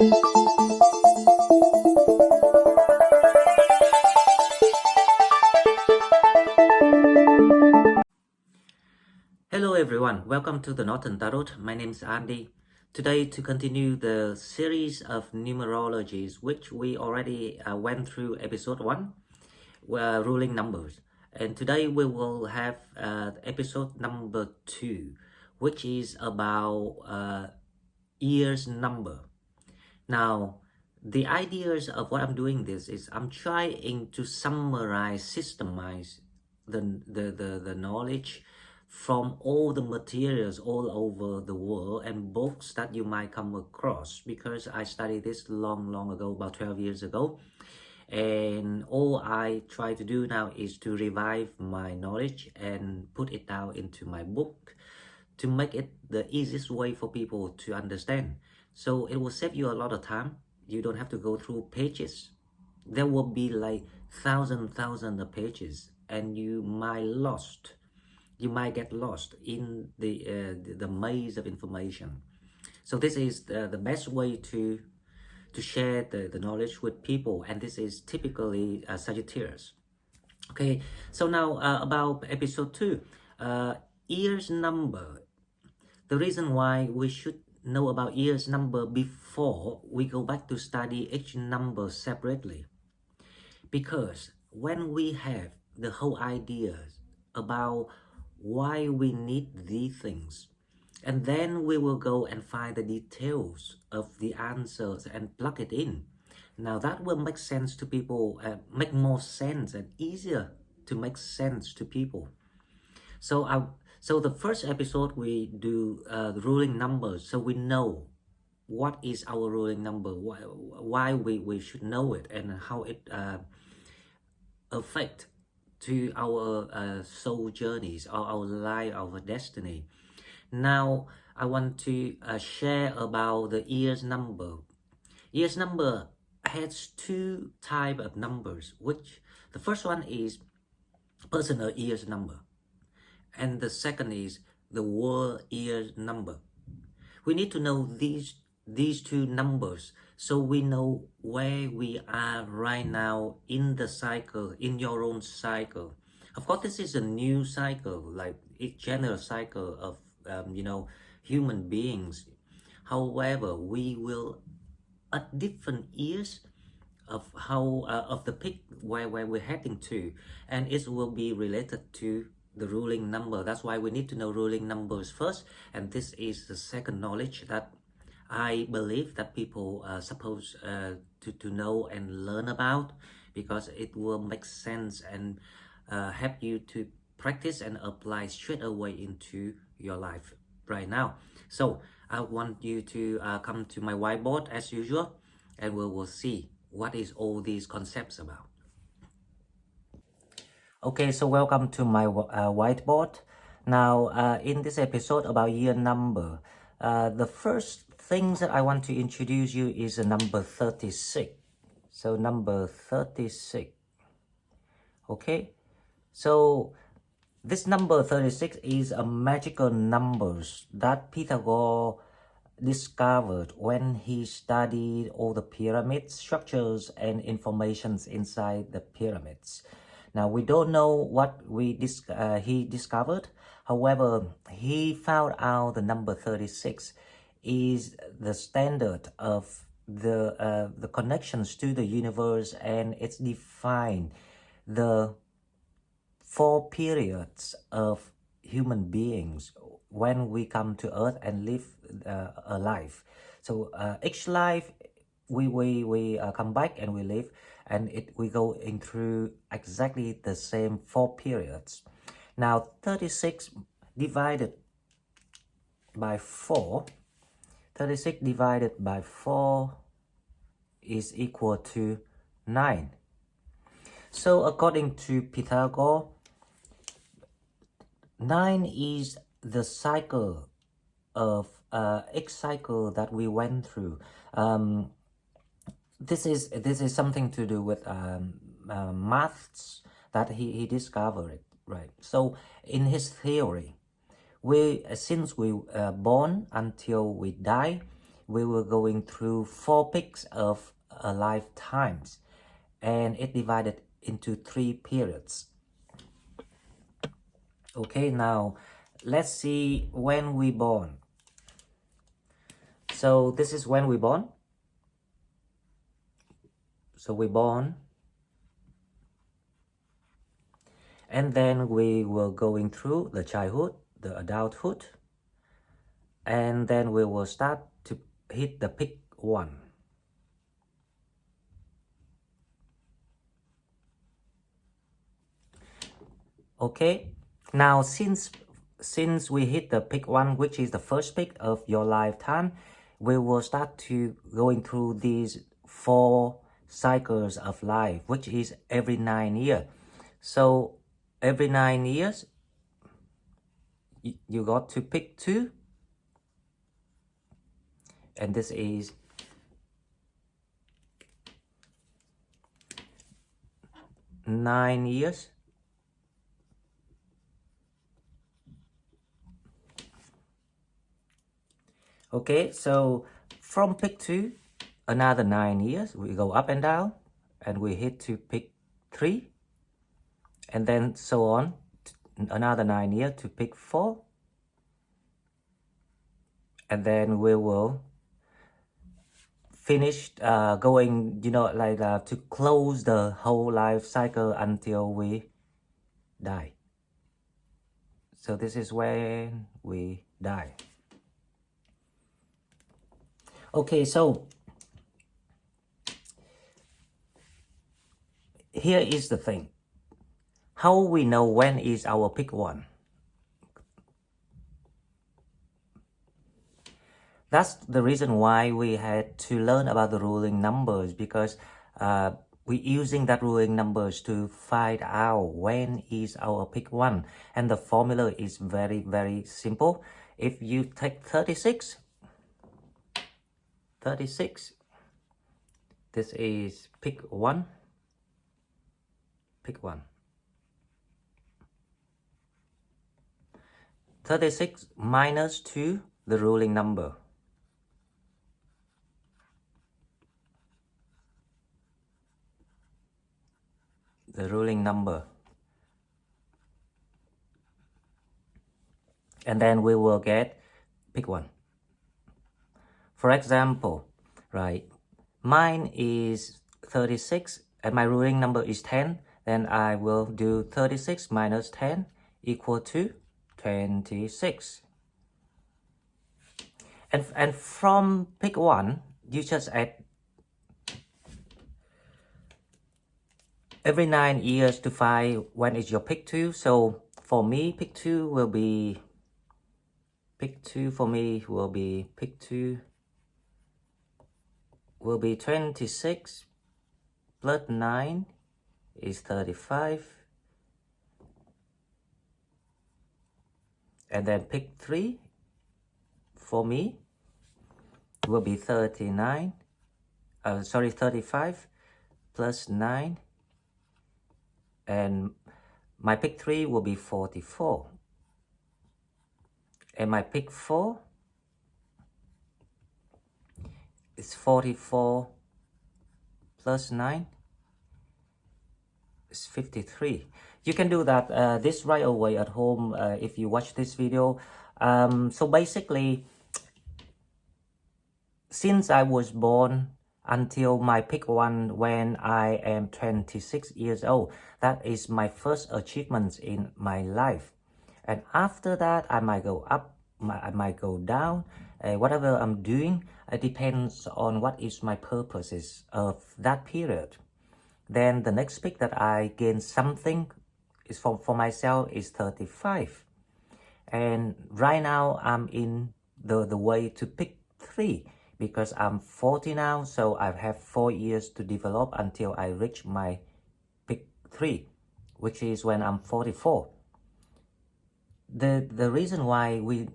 Hello everyone, welcome to the Northern Tarot. My name is Andy. Today to continue the series of numerologies which we already went through episode 1, ruling numbers. And today we will have episode number 2, which is about year's number. Now, the ideas of what I'm doing this is I'm trying to summarize, systemize the knowledge from all the materials all over the world and books that you might come across, because I studied this long ago, about 12 years ago, and all I try to do now is to revive my knowledge and put it down into my book to make it the easiest way for people to understand. So it will save you a lot of time. You don't have to go through pages. There will be like thousands of pages, and you might get lost in the maze of information. So this is the best way to share the knowledge with people, and this is typically Sagittarius. Okay, so now about episode 2, year's number. The reason why we should know about year's number before we go back to study each number separately, because when we have the whole ideas about why we need these things, and then we will go and find the details of the answers and plug it in. Now that will make sense to people, make more sense and easier to make sense to people. So the first episode we do the ruling numbers, so we know what is our ruling number, why we should know it, and how it affect to our soul journeys, or our life, our destiny. Now I want to share about the year's number. Year's number has 2 types of numbers, which the first one is personal year's number, and the second is the world year's number. We need to know these 2 numbers so we know where we are right now in the cycle, in your own cycle. Of course, this is a new cycle, like a general cycle of human beings. However, we will at different years of how of the peak where we're heading to, and it will be related to the ruling number. That's why we need to know ruling numbers first, and this is the second knowledge that I believe that people are supposed to know and learn about, because it will make sense and help you to practice and apply straight away into your life right now. So I want you to come to my whiteboard as usual, and we will see what is all these concepts about. Okay, so welcome to my whiteboard. Now in this episode about year number, the first things that I want to introduce you is the number 36. So number 36. Okay, so this number 36 is a magical numbers that Pythagore discovered when he studied all the pyramid structures and informations inside the pyramids. Now we don't know what he discovered. However, he found out the number 36 is the standard of the connections to the universe, and it's defined the 4 periods of human beings when we come to earth and live a life. So each life we come back and we live, and we go in through exactly the same 4 periods. Now 36 divided by 4, 36 divided by 4 is equal to 9. So according to Pythagore, 9 is the cycle of each cycle that we went through. This is something to do with maths that he discovered, right? So in his theory, since we born until we die, we were going through 4 peaks of lifetimes, and it divided into 3 periods. Okay, now let's see when we born. So this is when we born. So we born, and then we were going through the childhood, the adulthood, and then we will start to hit the peak 1. Okay, now since we hit the peak 1, which is the first peak of your lifetime, we will start to going through these 4 cycles of life, which is every 9 years. So every 9 years, you got to pick 2, and this is 9 years. Okay, so from pick 2, another 9 years, we go up and down, and we hit to pick 3, and then so on, another 9 years to pick 4, and then we will finish going, to close the whole life cycle until we die. So this is when we die. Okay, so here is the thing. How we know when is our pick 1? That's the reason why we had to learn about the ruling numbers, because we're using that ruling numbers to find out when is our pick 1. And the formula is very, very simple. If you take 36, this is pick 1, pick 1. 36 minus 2, the ruling number. The ruling number. And then we will get pick 1. For example, right, mine is 36 and my ruling number is 10. Then I will do 36 minus 10 equal to 26. And from pick 1, you just add every 9 years to find when is your pick 2. So for me, pick 2 will be, pick 2 will be 26 plus 9 is 35. And then pick 3 for me will be 35 plus 9. And my pick 3 will be 44. And my pick 4 is 44 plus 9 is 53. You can do that this right away at home if you watch this video. So basically, since I was born until my pick 1 when I am 26 years old, that is my first achievement in my life. And after that, I might go up, I might go down. Whatever I'm doing, it depends on what is my purposes of that period. Then the next pick that I gain something is for myself is 35. And right now I'm in the way to pick 3 because I'm 40 now, so I have 4 years to develop until I reach my pick 3, which is when I'm 44. The reason why we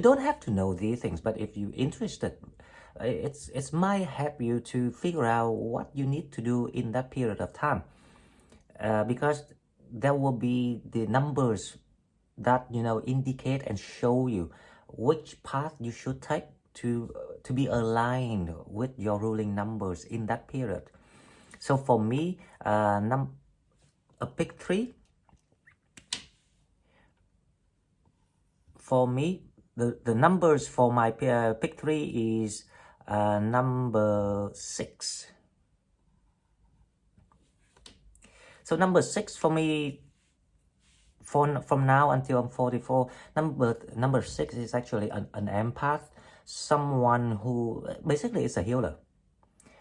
don't have to know these things, but if you're interested, it might help you to figure out what you need to do in that period of time, because there will be the numbers that indicate and show you which path you should take to be aligned with your ruling numbers in that period. So for me, a pick 3, for me, the numbers for my pick 3 is number 6. So number 6 for me, from now until I'm 44, number 6 is actually an empath, someone who basically is a healer.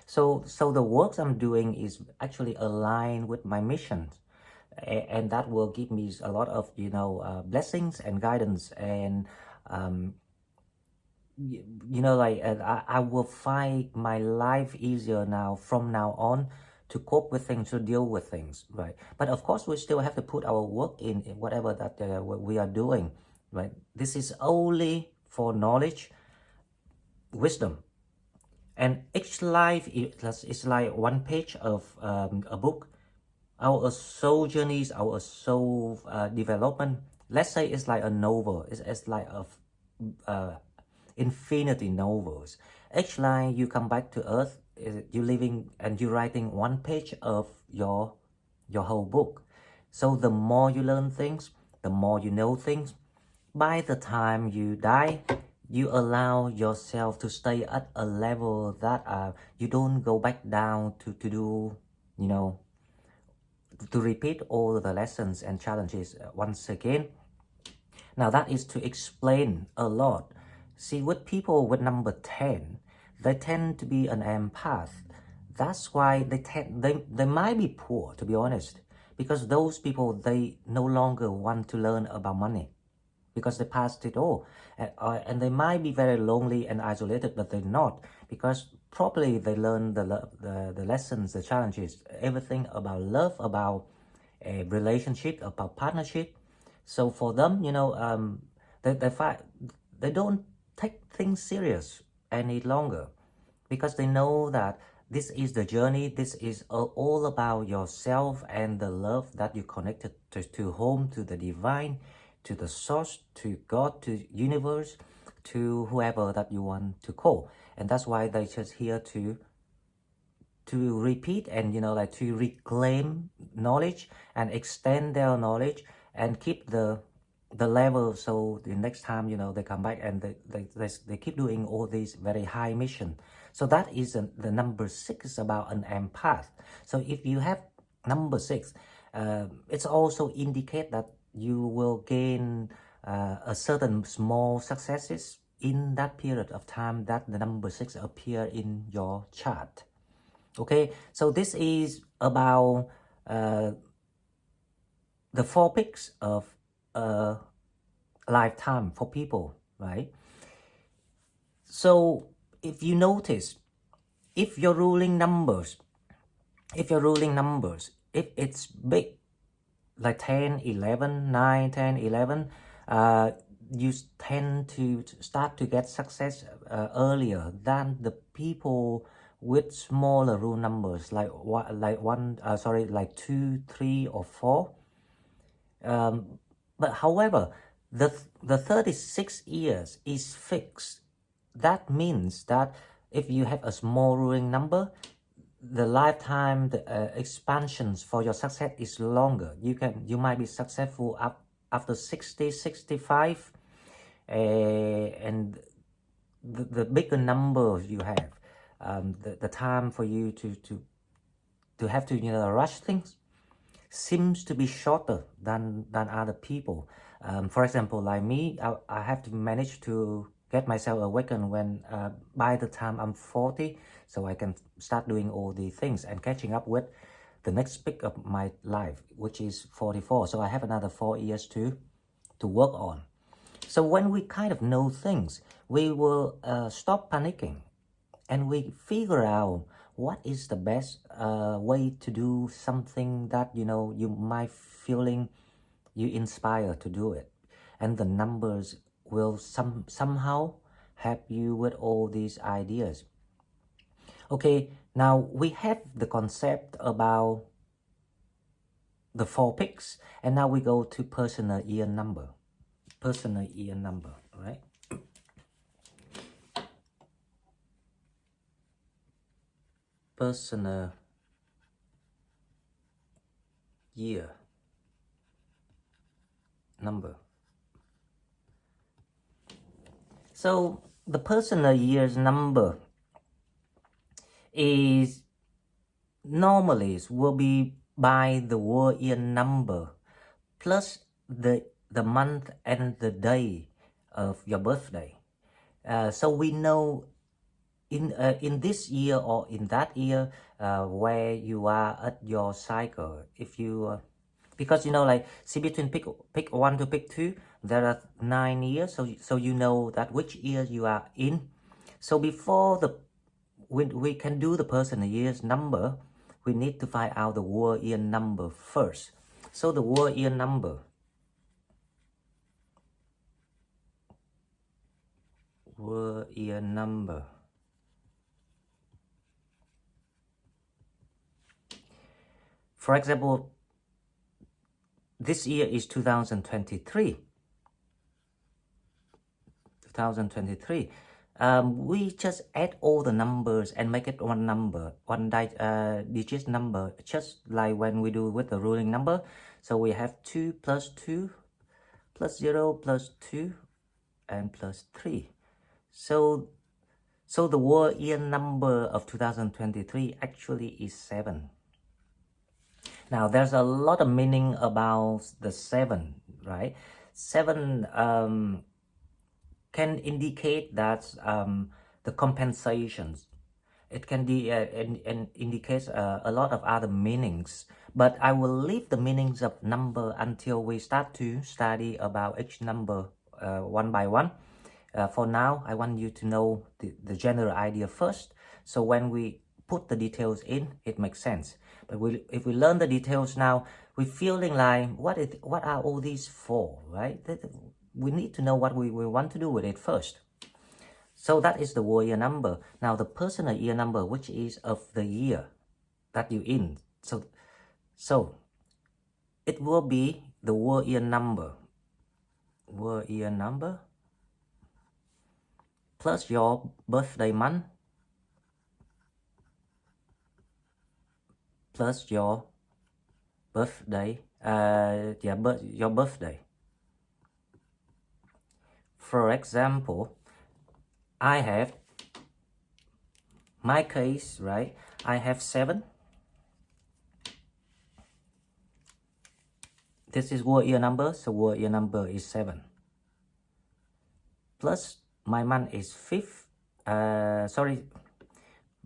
So the works I'm doing is actually aligned with my mission, and that will give me a lot of blessings and guidance, and I will find my life easier now from now on to cope with things, to deal with things, right? But of course, we still have to put our work in whatever that we are doing, right? This is only for knowledge, wisdom, and each life is like one page of a book. Our soul journeys, our soul development, let's say it's like a novel. It's like a infinity novels. Each line you come back to earth, you living and you writing one page of your whole book. So the more you learn things, the more you know things. By the time you die, you allow yourself to stay at a level that you don't go back down to do, to repeat all the lessons and challenges once again. Now that is to explain a lot. See, with people with number 10, they tend to be an empath. That's why they might be poor, to be honest, because those people, they no longer want to learn about money because they passed it all. And they might be very lonely and isolated, but they're not, because probably they learn the lessons, the challenges, everything about love, about a relationship, about partnership. So for them, they don't take things serious any longer, because they know that this is the journey. This is all about yourself and the love that you connected to home, to the divine, to the source, to God, to universe, to whoever that you want to call. And that's why they're just here to repeat and to reclaim knowledge and extend their knowledge and keep the level, so the next time they come back and they keep doing all these very high mission. So that is the number 6 about an empath. So if you have number 6, it's also indicate that you will gain a certain small successes in that period of time that the number 6 appear in your chart. Okay, so this is about the 4 picks of lifetime for people, right? So if you notice, if your ruling numbers, if it's big, like 10, 11, 9, 10, 11, you tend to start to get success earlier than the people with smaller rule numbers, like 2, 3, or 4. But however, the 36 years is fixed. That means that if you have a small ruling number, the lifetime, the expansions for your success is longer. You might be successful after 60, 65, and the bigger number you have, the time for you to have to rush things seems to be shorter than other people. For example, like me, I have to manage to get myself awakened when by the time I'm 40, so I can start doing all the things and catching up with the next peak of my life, which is 44. So I have another 4 years to work on. So when we kind of know things, we will stop panicking, and we figure out what is the best way to do something that you might feeling you inspire to do it, and the numbers will somehow help you with all these ideas. Okay, now we have the concept about the 4 picks, and now we go to personal year number, right? personal year number. So the personal year's number is normally will be by the word year number plus the month and the day of your birthday. So we know in this year or in that year where you are at your cycle. If you because you know, like, see, between pick 1 to pick 2 there are 9 years, so you know that which year you are in. So before we can do the personal year's number, we need to find out the word year number first. So the word year number, for example, this year is 2023. We just add all the numbers and make it one number, one digit number, just like when we do with the ruling number. So we have 2 plus 2 plus 0 plus 2 and plus 3. So the word year number of 2023 actually is 7. Now there's a lot of meaning about the 7, right? 7 can indicate that the compensations. It can be and indicates a lot of other meanings, but I will leave the meanings of number until we start to study about each number one by one. For now, I want you to know the general idea first, so when we put the details in, it makes sense. But if we learn the details now, we're feeling like, what are all these for, right? We need to know what we want to do with it first. So that is the word year number. Now the personal year number, which is of the year that you're in. So it will be the word year number. Word year number plus your birthday month plus your birthday, your birthday. For example, I have my case, right? I have 7. This is word year number, so word year number is 7. Plus my month is 5th.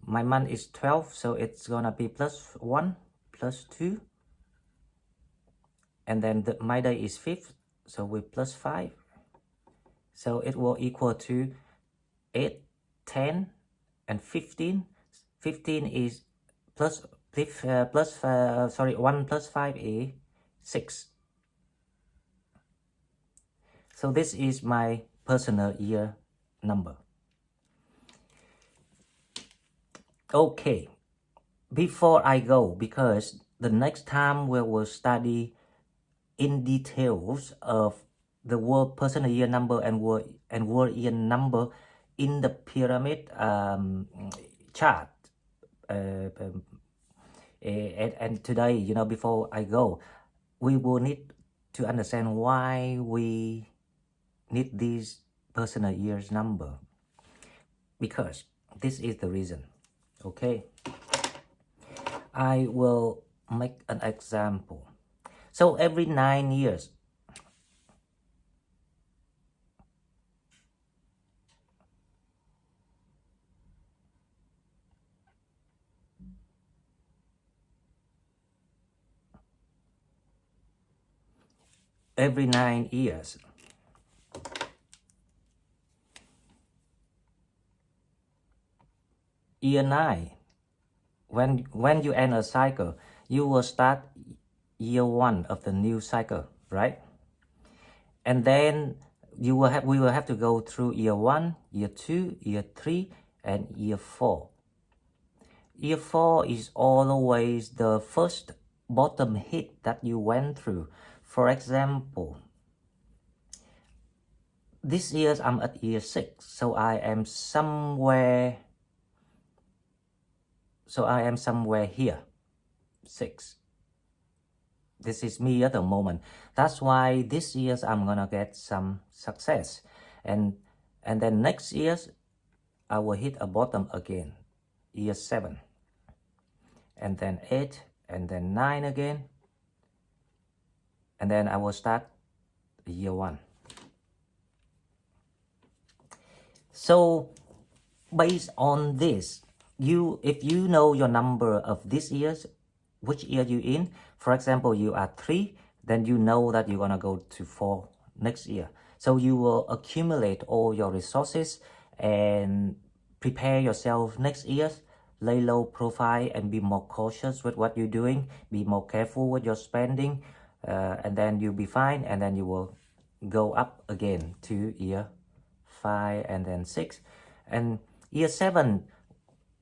My month is 12, so it's gonna be plus 1, plus 2. And then my day is 5th, so we plus 5. So it will equal to 8, 10, and 15. 15 is 1 plus 5 is 6. So this is my personal year number. Okay, before I go, because the next time we will study in details of the word personal year number and word year number in the pyramid chart. And today, you know, before I go, we will need to understand why we need this personal year's number, because this is the reason. Okay, I will make an example. So every 9 years, year 9, when you end a cycle, you will start year 1 of the new cycle, right? And then we will have to go through year 1, year 2, year 3, and year 4. Year 4 is always the first bottom hit that you went through. For example, this year I'm at year 6, so I am somewhere So I am somewhere here, 6. This is me at the moment. That's why this year I'm gonna get some success. And then next year, I will hit a bottom again, year 7. And then 8, and then 9 again. And then I will start year 1. So based on this, if you know your number of this year's, which year you in, for example, you are 3, then you know that you're gonna go to 4 next year. So you will accumulate all your resources and prepare yourself next year, lay low profile and be more cautious with what you're doing, be more careful with your spending, and then you'll be fine, and then you will go up again to year 5 and then 6. And year 7,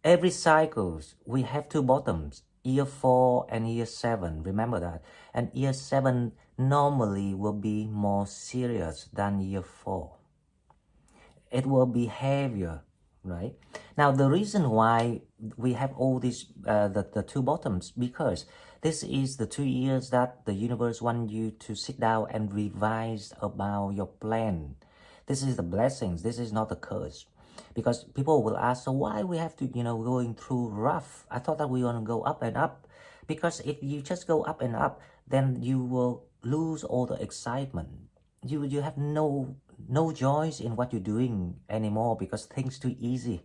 every cycles, we have 2 bottoms, year 4 and year 7, remember that. And year 7 normally will be more serious than year 4. It will be heavier, right? Now, the reason why we have all these, the 2 bottoms, because this is the 2 years that the universe wants you to sit down and revise about your plan. This is the blessings, this is not the curse. Because people will ask, so why we have to, going through rough? I thought that we want to go up and up. Because if you just go up and up, then you will lose all the excitement. You have no joys in what you're doing anymore because things too easy.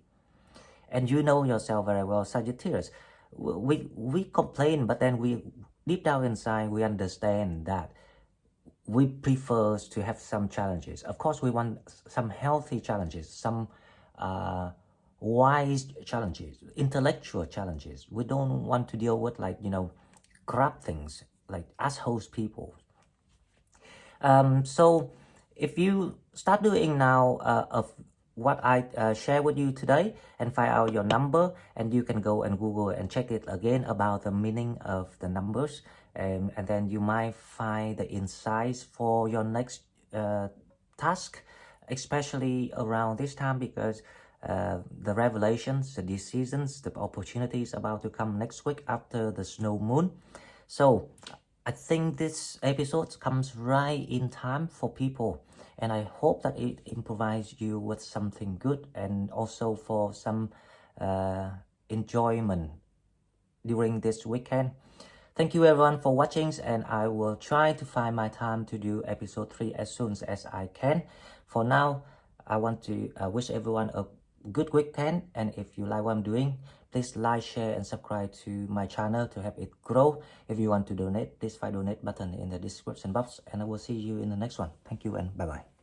And you know yourself very well, Sagittarius. We complain, but then we deep down inside we understand that we prefer to have some challenges. Of course, we want some healthy challenges, some wise challenges, intellectual challenges. We don't want to deal with crap things, like assholes people. So if you start doing now of what I share with you today and find out your number, and you can go and Google and check it again about the meaning of the numbers, and then you might find the insights for your next task, especially around this time, because the revelations, the decisions, the opportunities about to come next week after the snow moon. So I think this episode comes right in time for people, and I hope that it improvises you with something good and also for some enjoyment during this weekend. Thank you everyone for watching, and I will try to find my time to do episode 3 as soon as I can. For now, I want to wish everyone a good weekend, and if you like what I'm doing, please like, share and subscribe to my channel to help it grow. If you want to donate, please find donate button in the description box, and I will see you in the next one. Thank you and bye bye.